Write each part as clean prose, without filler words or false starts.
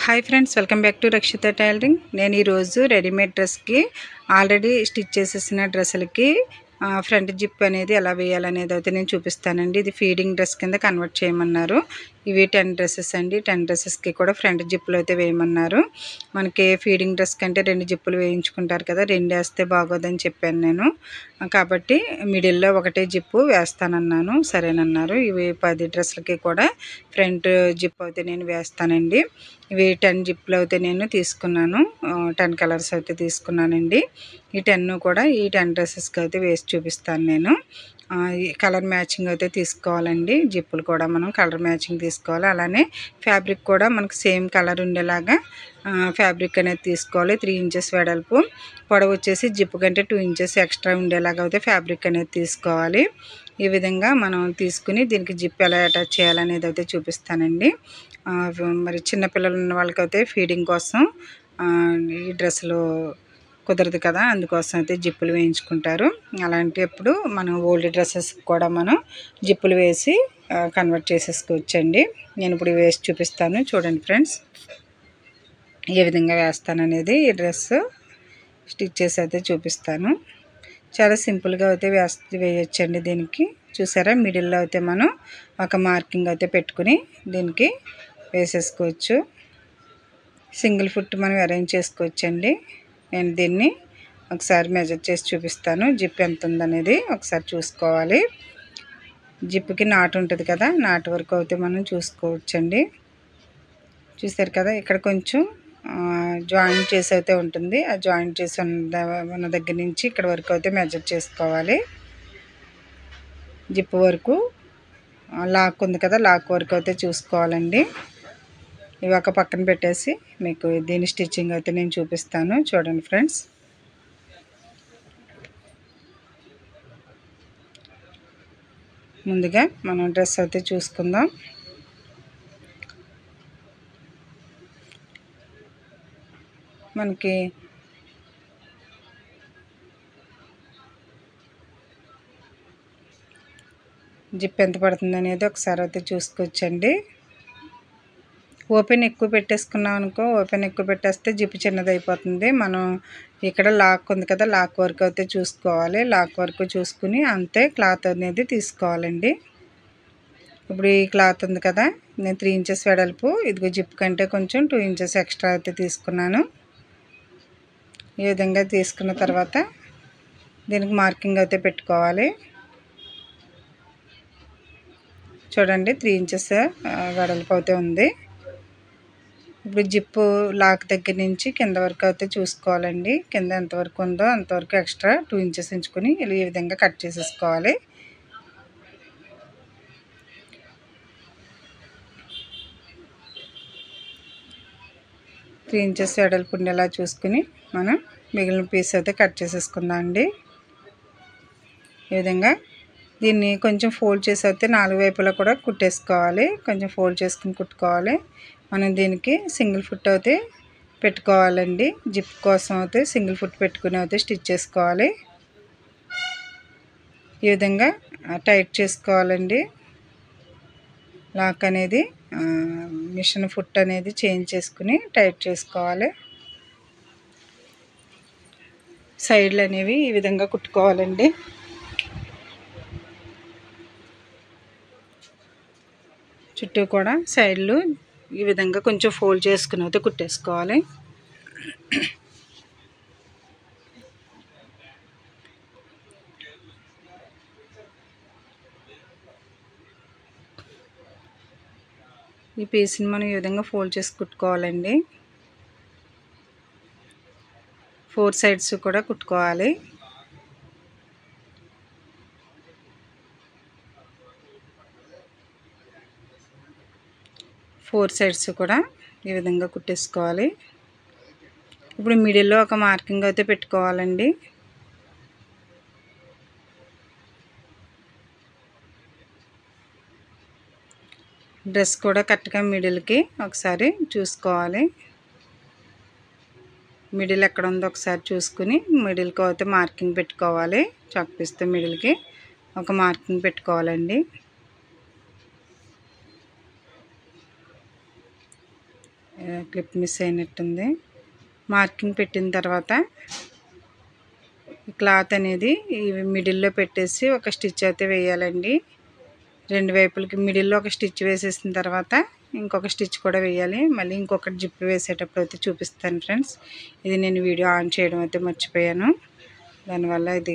Hi friends, welcome back to Rakshita tailoring. నేను ఈరోజు readymade డ్రెస్కి ఆల్రెడీ స్టిచ్ చేసేసిన డ్రెస్సులకి ఫ్రంట్ జిప్ అనేది ఎలా వేయాలనేది అయితే నేను చూపిస్తానండి. ఇది ఫీడింగ్ డ్రెస్ కింద కన్వర్ట్ చేయమన్నారు. ఇవి 10 డ్రెస్సెస్ అండి. 10 డ్రెస్సెస్కి కూడా ఫ్రంట్ జిప్పులు అయితే వేయమన్నారు. మనకి ఫీడింగ్ డ్రెస్ కంటే 2 జిప్పులు వేయించుకుంటారు కదా, 2 వేస్తే బాగోదని చెప్పాను నేను. కాబట్టి మిడిల్లో ఒకటే జిప్పు వేస్తానన్నాను. సరేనన్నారు. ఇవి 10 డ్రెస్సులకి కూడా ఫ్రంట్ జిప్ అయితే నేను వేస్తానండి. ఇవి 10 జిప్లు అయితే నేను తీసుకున్నాను. 10 కలర్స్ అయితే తీసుకున్నానండి. ఈ 10 కూడా ఈ 10 డ్రెస్సెస్కి అయితే వేసి చూపిస్తాను నేను. ఈ కలర్ మ్యాచింగ్ అయితే తీసుకోవాలండి. జిప్పులు కూడా మనం కలర్ మ్యాచింగ్ తీసుకోవాలి. అలానే ఫ్యాబ్రిక్ కూడా మనకు సేమ్ కలర్ ఉండేలాగా ఫ్యాబ్రిక్ అనేది తీసుకోవాలి. 3 ఇంచెస్ వెడల్పు, పొడవు వచ్చేసి జిప్పు కంటే 2 ఇంచెస్ ఎక్స్ట్రా ఉండేలాగా అయితే ఫ్యాబ్రిక్ అనేది తీసుకోవాలి. ఈ విధంగా మనం తీసుకుని దీనికి జిప్ ఎలా అటాచ్ చేయాలనేది అయితే చూపిస్తానండి. మరి చిన్నపిల్లలు ఉన్న వాళ్ళకైతే ఫీడింగ్ కోసం ఈ డ్రెస్సులు కుదరదు కదా, అందుకోసం అయితే జిప్పులు వేయించుకుంటారు. అలాంటప్పుడు మనం ఓల్డ్ డ్రెస్సెస్ కూడా మనం జిప్పులు వేసి కన్వర్ట్ చేసేసుకోవచ్చండి. నేను ఇప్పుడు వేసి చూపిస్తాను, చూడండి ఫ్రెండ్స్. ఏ విధంగా వేస్తాననేది ఈ డ్రెస్ స్టిచ్ చేసి అయితే చూపిస్తాను. చాలా సింపుల్గా అయితే వేయచ్చండి. దీనికి చూసారా, మిడిల్లో అయితే మనం ఒక మార్కింగ్ అయితే పెట్టుకుని దీనికి వేసేసుకోవచ్చు. సింగిల్ ఫుట్ మనం అరేంజ్ చేసుకోవచ్చండి. నేను దీన్ని ఒకసారి మెజర్ చేసి చూపిస్తాను. జిప్ ఎంత ఉందనేది ఒకసారి చూసుకోవాలి. జిప్కి నాటు ఉంటుంది కదా, నాటు వరకు అయితే మనం చూసుకోవచ్చండి. చూసారు కదా, ఇక్కడ కొంచెం జాయింట్ చేసి అయితే ఉంటుంది. ఆ జాయింట్ చేసి ఉన్న దగ్గర నుంచి ఇక్కడ వరకు అయితే మెజర్ చేసుకోవాలి. జిప్ వరకు లాక్ ఉంది కదా, లాక్ వరకు అయితే చూసుకోవాలండి. ఇవి ఒక పక్కన పెట్టేసి మీకు దీని స్టిచ్చింగ్ అయితే నేను చూపిస్తాను, చూడండి ఫ్రెండ్స్. ముందుగా మనం డ్రెస్ అయితే చూసుకుందాం. మనకి జిప్ ఎంత పడుతుంది అనేది ఒకసారి అయితే చూసుకోవచ్చండి. ఓపెన్ ఎక్కువ పెట్టేసుకున్నాం అనుకో, ఓపెన్ ఎక్కువ పెట్టేస్తే జిప్ చిన్నది అయిపోతుంది. మనం ఇక్కడ లాక్ ఉంది కదా, లాక్ వరకు అయితే చూసుకోవాలి. లాక్ వరకు చూసుకుని అంతే క్లాత్ అనేది తీసుకోవాలండి. ఇప్పుడు ఈ క్లాత్ ఉంది కదా, నేను 3 ఇంచెస్ వెడల్పు, ఇదిగో జిప్ కంటే కొంచెం 2 ఇంచెస్ ఎక్స్ట్రా అయితే తీసుకున్నాను. ఈ విధంగా తీసుకున్న తర్వాత దీనికి మార్కింగ్ అయితే పెట్టుకోవాలి. చూడండి, 3 ఇంచెస్ వెడల్పు అయితే ఉంది. ఇప్పుడు జిప్పు లాక్ దగ్గర నుంచి కింద వరకు అయితే చూసుకోవాలండి. కింద ఎంతవరకు ఉందో అంతవరకు ఎక్స్ట్రా 2 ఇంచెస్ ఉంచుకొని ఈ విధంగా కట్ చేసేసుకోవాలి. త్రీ ఇంచెస్ వెడల్పు ఉండేలా చూసుకుని మనం మిగిలిన పీస్ అయితే కట్ చేసేసుకుందాం అండి. ఈ విధంగా దీన్ని కొంచెం ఫోల్డ్ చేసి అయితే 4 వైపులా కూడా కుట్టేసుకోవాలి. కొంచెం ఫోల్డ్ చేసుకుని కుట్టుకోవాలి. మనం దీనికి సింగిల్ ఫుట్ అయితే పెట్టుకోవాలండి. జిప్ కోసం అయితే సింగిల్ ఫుట్ పెట్టుకుని అయితే స్టిచ్ చేసుకోవాలి. ఈ విధంగా టైట్ చేసుకోవాలండి. లాక్ అనేది మిషన్ ఫుట్ అనేది చేంజ్ చేసుకుని టైట్ చేసుకోవాలి. సైడ్లు అనేవి ఈ విధంగా కుట్టుకోవాలండి. చుట్టూ కూడా సైడ్లు ఈ విధంగా కొంచెం ఫోల్డ్ చేసుకుని అయితే కుట్టేసుకోవాలి. ఈ పీస్ని మనం ఈ విధంగా ఫోల్డ్ చేసి కుట్టుకోవాలండి. 4 సైడ్స్ కూడా కుట్టుకోవాలి. ఫోర్ సైడ్స్ కూడా ఈ విధంగా కుట్టేసుకోవాలి. ఇప్పుడు మిడిల్లో ఒక మార్కింగ్ అయితే పెట్టుకోవాలండి. డ్రెస్ కూడా కరెక్ట్గా మిడిల్కి ఒకసారి చూసుకోవాలి. మిడిల్ ఎక్కడ ఉందో ఒకసారి చూసుకుని మిడిల్కి అయితే మార్కింగ్ పెట్టుకోవాలి. చాక్ పీస్తో మిడిల్కి ఒక మార్కింగ్ పెట్టుకోవాలండి. క్లిప్ మిస్ అయినట్టుంది. మార్కింగ్ పెట్టిన తర్వాత క్లాత్ అనేది ఈ మిడిల్లో పెట్టేసి ఒక స్టిచ్ అయితే వేయాలండి. రెండు వైపులకి మిడిల్లో ఒక స్టిచ్ వేసేసిన తర్వాత ఇంకొక స్టిచ్ కూడా వేయాలి. మళ్ళీ ఇంకొకటి జిప్ వేసేటప్పుడు అయితే చూపిస్తాను ఫ్రెండ్స్. ఇది నేను వీడియో ఆన్ చేయడం అయితే మర్చిపోయాను. దానివల్ల ఇది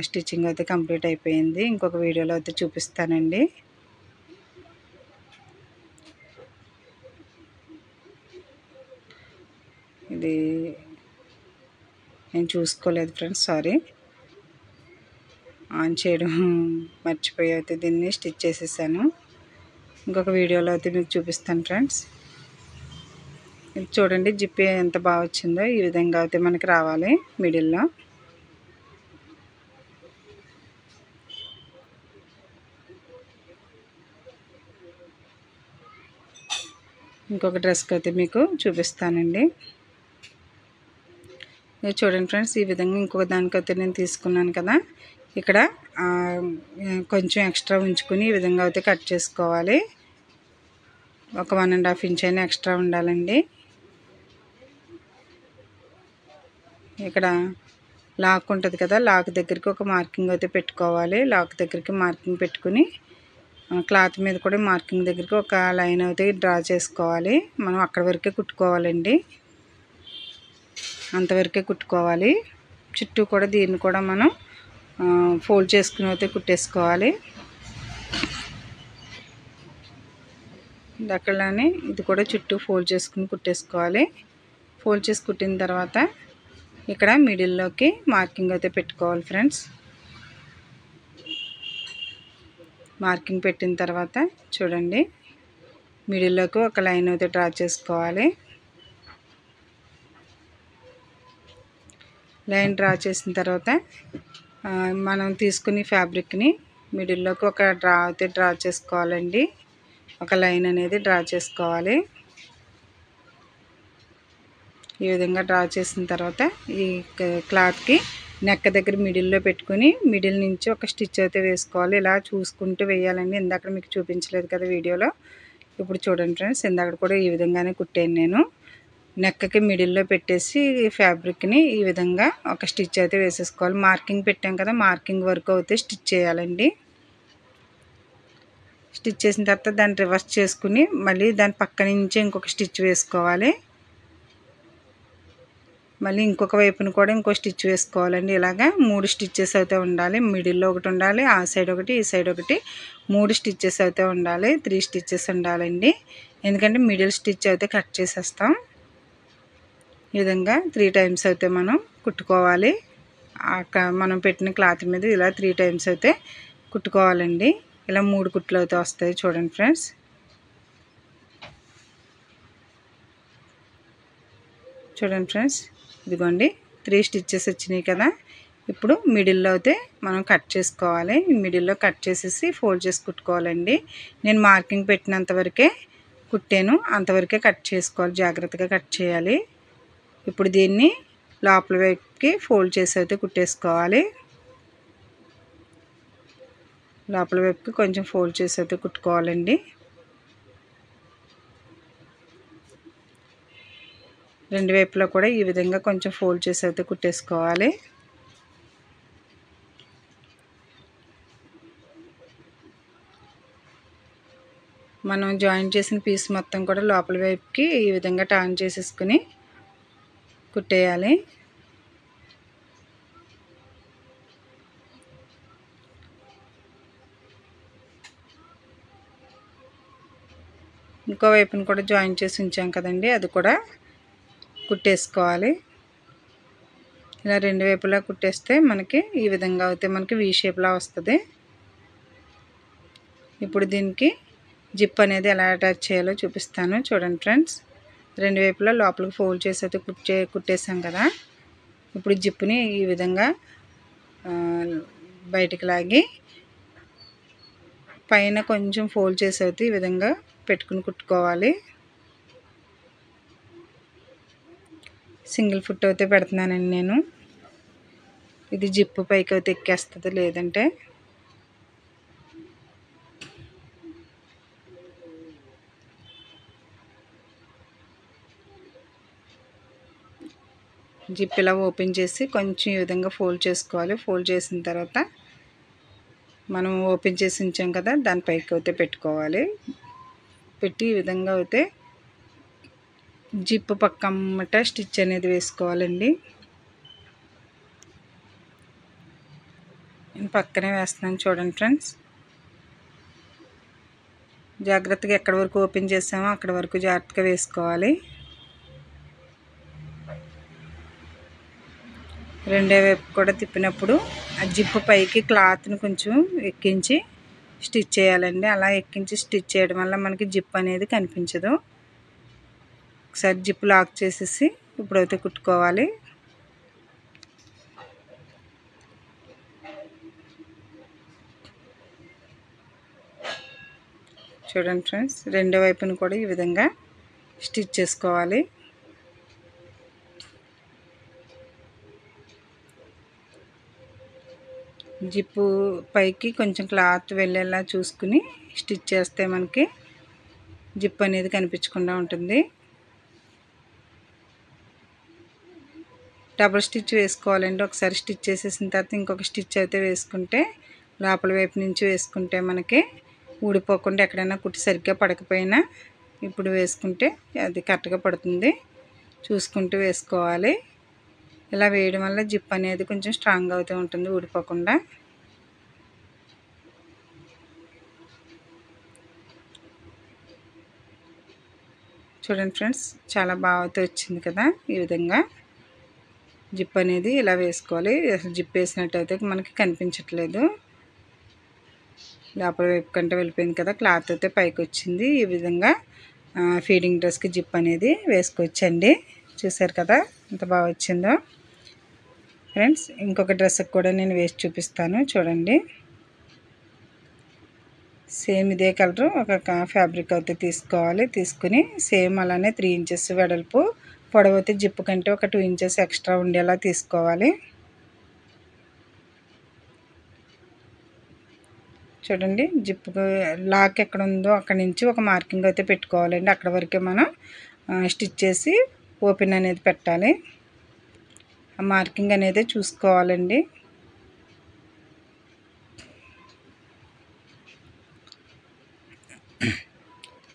స్టిచ్చింగ్ అయితే కంప్లీట్ అయిపోయింది. ఇంకొక వీడియోలో అయితే చూపిస్తానండి. ఇది నేను చూసుకోలేదు ఫ్రెండ్స్, సారీ. ఆన్ చేయడం మర్చిపోయి అయితే దీన్ని స్టిచ్ చేసేసాను. ఇంకొక వీడియోలో అయితే మీకు చూపిస్తాను ఫ్రెండ్స్. ఇది చూడండి, జిప్ ఎంత బాగా వచ్చిందో. ఈ విధంగా అయితే మనకి రావాలి మిడిల్లో. ఇంకొక డ్రెస్కి అయితే మీకు చూపిస్తానండి. ఇది చూడండి ఫ్రెండ్స్, ఈ విధంగా ఇంకొక దానికైతే నేను తీసుకున్నాను కదా, ఇక్కడ కొంచెం ఎక్స్ట్రా ఉంచుకుని ఈ విధంగా అయితే కట్ చేసుకోవాలి. ఒక 1.5 ఇంచ్ అయినా ఎక్స్ట్రా ఉండాలండి. ఇక్కడ లాక్ ఉంటుంది కదా, లాక్ దగ్గరికి ఒక మార్కింగ్ అయితే పెట్టుకోవాలి. లాక్ దగ్గరికి మార్కింగ్ పెట్టుకుని క్లాత్ మీద కూడా మార్కింగ్ దగ్గరికి ఒక లైన్ అయితే డ్రా చేసుకోవాలి. మనం అక్కడి వరకే కుట్టుకోవాలండి, అంతవరకే కుట్టుకోవాలి. చుట్టూ కూడా దీన్ని కూడా మనం ఫోల్డ్ చేసుకుని అయితే కుట్టేసుకోవాలి. అక్కడనే ఇది కూడా చుట్టూ ఫోల్డ్ చేసుకుని కుట్టేసుకోవాలి. ఫోల్డ్ చేసి కుట్టిన తర్వాత ఇక్కడ మిడిల్లోకి మార్కింగ్ అయితే పెట్టుకోవాలి ఫ్రెండ్స్. మార్కింగ్ పెట్టిన తర్వాత చూడండి, మిడిల్లోకి ఒక లైన్ అయితే డ్రా చేసుకోవాలి. లైన్ డ్రా చేసిన తర్వాత మనం తీసుకుని ఫ్యాబ్రిక్ని మిడిల్లోకి ఒక డ్రా చేసుకోవాలండి. ఒక లైన్ అనేది డ్రా చేసుకోవాలి. ఈ విధంగా డ్రా చేసిన తర్వాత ఈ క్లాత్కి నెక్ దగ్గర మిడిల్లో పెట్టుకుని మిడిల్ నుంచి ఒక స్టిచ్ అయితే వేసుకోవాలి. ఇలా చూసుకుంటూ వేయాలండి. ఇందాక మీకు చూపించలేదు కదా వీడియోలో, ఇప్పుడు చూడండి ఫ్రెండ్స్. ఇందాక కూడా ఈ విధంగానే కుట్టాను నేను. నెక్కి మిడిల్లో పెట్టేసి ఫ్యాబ్రిక్ని ఈ విధంగా ఒక స్టిచ్ అయితే వేసేసుకోవాలి. మార్కింగ్ పెట్టాం కదా, మార్కింగ్ వరకు అయితే స్టిచ్ చేయాలండి. స్టిచ్ చేసిన తర్వాత దాన్ని రివర్స్ చేసుకుని మళ్ళీ దాని పక్క నుంచి ఇంకొక స్టిచ్ వేసుకోవాలి. మళ్ళీ ఇంకొక వైపున కూడా ఇంకో స్టిచ్ వేసుకోవాలండి. ఇలాగా 3 స్టిచ్చెస్ అయితే ఉండాలి. మిడిల్లో ఒకటి ఉండాలి, ఆ సైడ్ ఒకటి, ఈ సైడ్ ఒకటి, 3 స్టిచ్చెస్ అయితే ఉండాలి. 3 స్టిచ్చెస్ ఉండాలండి, ఎందుకంటే మిడిల్ స్టిచ్ అయితే కట్ చేసేస్తాం. ఈ విధంగా 3 టైమ్స్ అయితే మనం కుట్టుకోవాలి. మనం పెట్టిన క్లాత్ మీద ఇలా 3 టైమ్స్ అయితే కుట్టుకోవాలండి. ఇలా 3 కుట్లు అయితే వస్తాయి. చూడండి ఫ్రెండ్స్, చూడండి ఫ్రెండ్స్, ఇదిగోండి 3 స్టిచ్చెస్ వచ్చినాయి కదా. ఇప్పుడు మిడిల్లో అయితే మనం కట్ చేసుకోవాలి. మిడిల్లో కట్ చేసేసి ఫోల్డ్ చేసి కుట్టుకోవాలండి. నేను మార్కింగ్ పెట్టినంత వరకే కుట్టాను, అంతవరకే కట్ చేసుకోవాలి. జాగ్రత్తగా కట్ చేయాలి. ఇప్పుడు దీన్ని లోపల వైపుకి ఫోల్డ్ చేసి అయితే కుట్టేసుకోవాలి. లోపల వైపుకి కొంచెం ఫోల్డ్ చేసి అయితే కుట్టుకోవాలండి. రెండు వైపులా కూడా ఈ విధంగా కొంచెం ఫోల్డ్ చేసి అయితే కుట్టేసుకోవాలి. మనం జాయిన్ చేసిన పీస్ మొత్తం కూడా లోపల వైపుకి ఈ విధంగా టర్న్ చేసేసుకుని కుట్టేయాలి. ఇంకో వైపును కూడా జాయిన్ చేసి ఉంచాం కదండి, అది కూడా కుట్టేసుకోవాలి. ఇలా రెండు వైపులా కుట్టేస్తే మనకి ఈ విధంగా అయితే మనకి వీ షేప్లా వస్తుంది. ఇప్పుడు దీనికి జిప్ అనేది ఎలా అటాచ్ చేయాలో చూపిస్తాను. చూడండి ఫ్రెండ్స్, రెండు వైపులా లోపలికి ఫోల్డ్ చేసి అయితే కుట్టేసాం కదా. ఇప్పుడు జిప్ని ఈ విధంగా బయటికి లాగి పైన కొంచెం ఫోల్డ్ చేసి అయితే ఈ విధంగా పెట్టుకుని కుట్టుకోవాలి. సింగిల్ ఫుట్ అయితే పెడుతున్నానండి నేను. ఇది జిప్పు పైకి అయితే ఎక్కేస్తుంది, లేదంటే జిప్ ఇలా ఓపెన్ చేసి కొంచెం ఈ విధంగా ఫోల్డ్ చేసుకోవాలి. ఫోల్డ్ చేసిన తర్వాత మనం ఓపెన్ చేసి ఉంచాం కదా, దానిపైకి అయితే పెట్టుకోవాలి. పెట్టి ఈ విధంగా అయితే జిప్ పక్కమ్మట స్టిచ్ అనేది వేసుకోవాలండి. నేను పక్కనే వేస్తున్నాను చూడండి ఫ్రెండ్స్. జాగ్రత్తగా ఎక్కడి వరకు ఓపెన్ చేసామో అక్కడి వరకు జాగ్రత్తగా వేసుకోవాలి. రెండో వైపు కూడా తిప్పినప్పుడు ఆ జిప్ పైకి క్లాత్ని కొంచెం ఎక్కించి స్టిచ్ చేయాలండి. అలా ఎక్కించి స్టిచ్ చేయడం వల్ల మనకి జిప్ అనేది కనిపించదు. ఒకసారి జిప్ లాక్ చేసేసి ఇప్పుడైతే కుట్టుకోవాలి. చూడండి ఫ్రెండ్స్, రెండో వైపును కూడా ఈ విధంగా స్టిచ్ చేసుకోవాలి. జిప్పు పైకి కొంచెం క్లాత్ వెళ్ళేలా చూసుకుని స్టిచ్ చేస్తే మనకి జిప్ అనేది కనిపించకుండా ఉంటుంది. డబుల్ స్టిచ్ వేసుకోవాలండి. ఒకసారి స్టిచ్ చేసేసిన తర్వాత ఇంకొక స్టిచ్ అయితే వేసుకుంటే, లోపల వైపు నుంచి వేసుకుంటే మనకి ఊడిపోకుండా ఎక్కడైనా కుట్టి సరిగ్గా పడకపోయినా ఇప్పుడు వేసుకుంటే అది కరెక్ట్గా పడుతుంది. చూసుకుంటూ వేసుకోవాలి. ఇలా వేయడం వల్ల జిప్ అనేది కొంచెం స్ట్రాంగ్ అవుతూ ఉంటుంది, ఊడిపోకుండా. చూడండి ఫ్రెండ్స్, చాలా బాగా వచ్చింది కదా. ఈ విధంగా జిప్ అనేది ఇలా వేసుకోవాలి. జిప్ వేసినట్టయితే మనకి కనిపించట్లేదు. లోపల వైపు కంటే వెళ్ళిపోయింది కదా, క్లాత్ అయితే పైకి వచ్చింది. ఈ విధంగా ఫీడింగ్ డ్రెస్కి జిప్ అనేది వేసుకోవచ్చండి. చూసారు కదా ఎంత బాగా వచ్చిందో ఫ్రెండ్స్. ఇంకొక డ్రెస్కి కూడా నేను వేసి చూపిస్తాను చూడండి. సేమ్ ఇదే కలరు ఒక ఫ్యాబ్రిక్ అయితే తీసుకోవాలి. తీసుకుని సేమ్ అలానే 3 ఇంచెస్ వెడల్పు, పొడవైతే జిప్ కంటే ఒక 2 ఇంచెస్ ఎక్స్ట్రా ఉండేలా తీసుకోవాలి. చూడండి, జిప్ లాక్ ఎక్కడ ఉందో అక్కడి నుంచి ఒక మార్కింగ్ అయితే పెట్టుకోవాలండి. అక్కడ వరకే మనం స్టిచ్ చేసి ఓపెన్ అనేది పెట్టాలి. ఆ మార్కింగ్ అనేది చూసుకోవాలండి.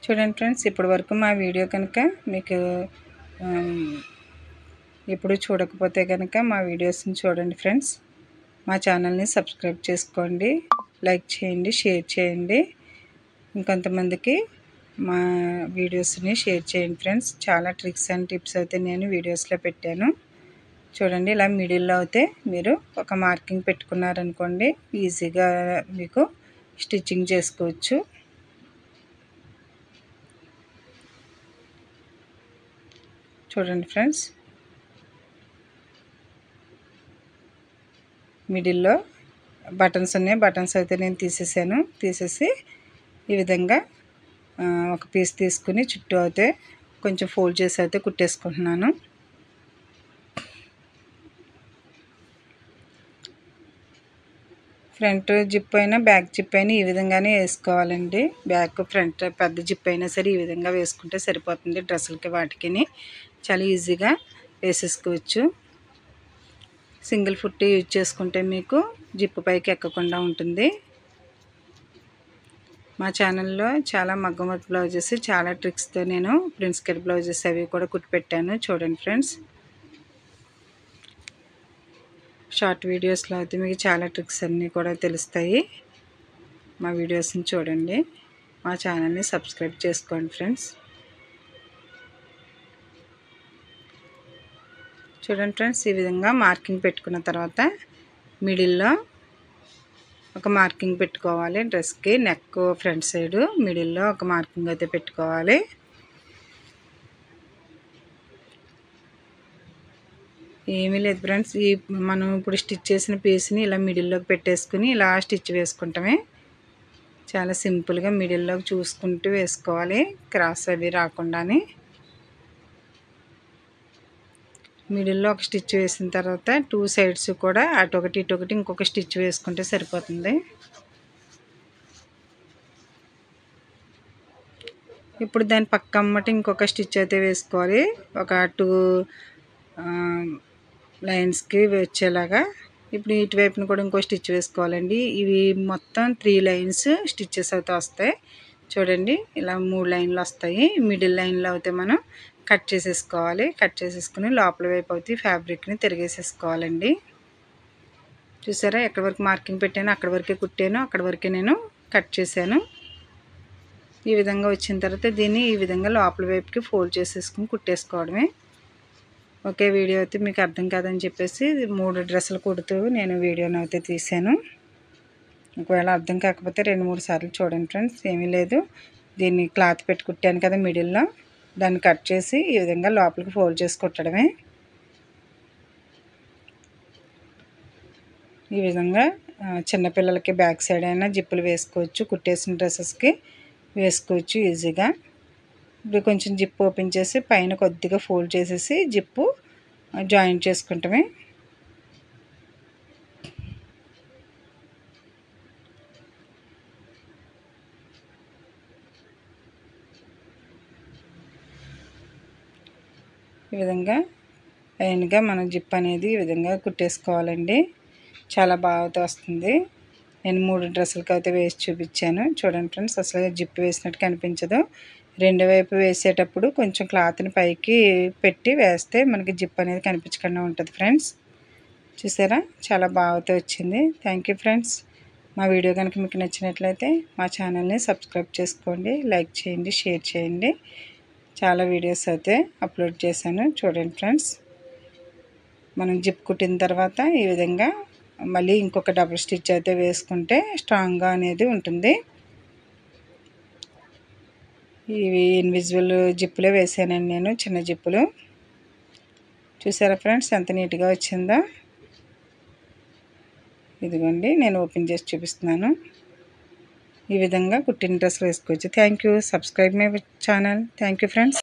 చూడండి ఫ్రెండ్స్, ఇప్పటి వరకు మా వీడియో కనుక మీకు ఎప్పుడు చూడకపోతే కనుక మా వీడియోస్ని చూడండి ఫ్రెండ్స్. మా ఛానల్ని సబ్స్క్రైబ్ చేసుకోండి, లైక్ చేయండి, షేర్ చేయండి. ఇంకొంతమందికి మా వీడియోస్ని షేర్ చేయండి ఫ్రెండ్స్. చాలా ట్రిక్స్ అండ్ టిప్స్ అయితే నేను వీడియోస్లో పెట్టాను. చూడండి, ఇలా మిడిల్లో అయితే మీరు ఒక మార్కింగ్ పెట్టుకున్నారనుకోండి, ఈజీగా మీకు స్టిచ్చింగ్ చేసుకోవచ్చు. చూడండి ఫ్రెండ్స్, మిడిల్లో బటన్స్ ఉన్నాయి. బటన్స్ అయితే నేను తీసేసి ఈ విధంగా ఒక పీస్ తీసుకుని చుట్టూ అయితే కొంచెం ఫోల్డ్ చేసి అయితే కుట్టేసుకుంటున్నాను. ఫ్రంట్ జిప్ అయినా బ్యాక్ జిప్ అయినా ఈ విధంగానే వేసుకోవాలండి. బ్యాక్ ఫ్రంట్ పెద్ద జిప్ అయినా సరే ఈ విధంగా వేసుకుంటే సరిపోతుంది. డ్రెస్సులకి వాటికి చాలా ఈజీగా వేసేసుకోవచ్చు. సింగిల్ ఫుట్ యూజ్ చేసుకుంటే మీకు జిప్ పైకి ఎక్కకుండా ఉంటుంది. మా ఛానల్లో చాలా మగ్గం వర్క్ బ్లౌజెస్, చాలా ట్రిక్స్తో నేను ప్రిన్స్ కట్ బ్లౌజెస్ అవి కూడా కుట్టి పెట్టాను. చూడండి ఫ్రెండ్స్, షార్ట్ వీడియోస్లో అయితే మీకు చాలా ట్రిక్స్ అన్నీ కూడా తెలుస్తాయి. మా వీడియోస్ని చూడండి, మా ఛానల్ని సబ్స్క్రైబ్ చేసుకోండి ఫ్రెండ్స్. చూడండి ఫ్రెండ్స్, ఈ విధంగా మార్కింగ్ పెట్టుకున్న తర్వాత మిడిల్లో ఒక మార్కింగ్ పెట్టుకోవాలి. డ్రెస్కి నెక్ ఫ్రంట్ సైడ్ మిడిల్లో ఒక మార్కింగ్ అయితే పెట్టుకోవాలి. ఏమీ లేదు ఫ్రెండ్స్, మనం ఇప్పుడు స్టిచ్ చేసిన పీస్ని ఇలా మిడిల్లోకి పెట్టేసుకుని ఇలా స్టిచ్ వేసుకుంటామే. చాలా సింపుల్గా మిడిల్లోకి చూసుకుంటూ వేసుకోవాలి, క్రాస్ అవి రాకుండానే. మిడిల్లో ఒక స్టిచ్ వేసిన తర్వాత 2 సైడ్స్ కూడా అటొకటి ఇటొకటి ఇంకొక స్టిచ్ వేసుకుంటే సరిపోతుంది. ఇప్పుడు దాని పక్క అమ్మట ఇంకొక స్టిచ్ అయితే వేసుకోవాలి. ఒక 2 లైన్స్కి వచ్చేలాగా. ఇప్పుడు ఇటువైపున కూడా ఇంకో స్టిచ్ వేసుకోవాలండి. ఇవి మొత్తం 3 లైన్స్ స్టిచ్చెస్ అయితే వస్తాయి చూడండి. ఇలా 3 లైన్లు వస్తాయి. మిడిల్ లైన్లో అయితే మనం కట్ చేసేసుకోవాలి. కట్ చేసేసుకుని లోపల వైపు అయితే ఫ్యాబ్రిక్ని తిరిగేసేసుకోవాలండి. చూసారా ఎక్కడి వరకు మార్కింగ్ పెట్టానో అక్కడి వరకే కుట్టాను, అక్కడి వరకే నేను కట్ చేశాను. ఈ విధంగా వచ్చిన తర్వాత దీన్ని ఈ విధంగా లోపల వైపుకి ఫోల్డ్ చేసేసుకుని కుట్టేసుకోవడమే. ఒకే వీడియో అయితే మీకు అర్థం కాదని చెప్పేసి 3 డ్రెస్సులు కుడుతూ నేను వీడియోని అయితే తీసాను. ఒకవేళ అర్థం కాకపోతే 2-3 సార్లు చూడండి ఫ్రెండ్స్. ఏమీ లేదు, దీన్ని క్లాత్ పెట్టి కుట్టాను కదా మిడిల్లో, దాన్ని కట్ చేసి ఈ విధంగా లోపలికి ఫోల్డ్ చేసి కుట్టడమే. ఈ విధంగా చిన్నపిల్లలకి బ్యాక్ సైడ్ అయినా జిప్పులు వేసుకోవచ్చు, కుట్టేసిన డ్రెస్సెస్కి వేసుకోవచ్చు ఈజీగా. ఇప్పుడు కొంచెం జిప్ ఓపెన్ చేసి పైన కొద్దిగా ఫోల్డ్ చేసేసి జిప్పు జాయింట్ చేసుకుంటామే. ఈ విధంగా లైన్గా మనం జిప్ అనేది ఈ విధంగా కుట్టేసుకోవాలండి. చాలా బాగా వస్తుంది. నేను 3 డ్రెస్సులకి అయితే వేసి చూపించాను చూడండి ఫ్రెండ్స్. అసలు జిప్ వేసినట్టు కనిపించదు. రెండు వైపు వేసేటప్పుడు కొంచెం క్లాత్ని పైకి పెట్టి వేస్తే మనకి జిప్ అనేది కనిపించకుండా ఉంటుంది ఫ్రెండ్స్. చూసారా చాలా బాగా వచ్చింది. Thank you friends. మా వీడియో కనుక మీకు నచ్చినట్లయితే మా ఛానల్ని సబ్స్క్రైబ్ చేసుకోండి, లైక్ చేయండి, షేర్ చేయండి. చాలా వీడియోస్ అయితే అప్లోడ్ చేశాను చూడండి ఫ్రెండ్స్. మనం జిప్ కుట్టిన తర్వాత ఈ విధంగా మళ్ళీ ఇంకొక డబుల్ స్టిచ్ అయితే వేసుకుంటే స్ట్రాంగ్గా అనేది ఉంటుంది. ఇవి ఇన్విజిబుల్ జిప్పులే వేసానండి నేను, చిన్న జిప్పులు. చూసారా ఫ్రెండ్స్ ఎంత నీట్గా వచ్చిందో. ఇదిగోండి నేను ఓపెన్ చేసి చూపిస్తున్నాను. ఈ విధంగా కుట్టిన డ్రెస్సులు వేసుకోవచ్చు. Thank you. Subscribe my channel. Thank you friends.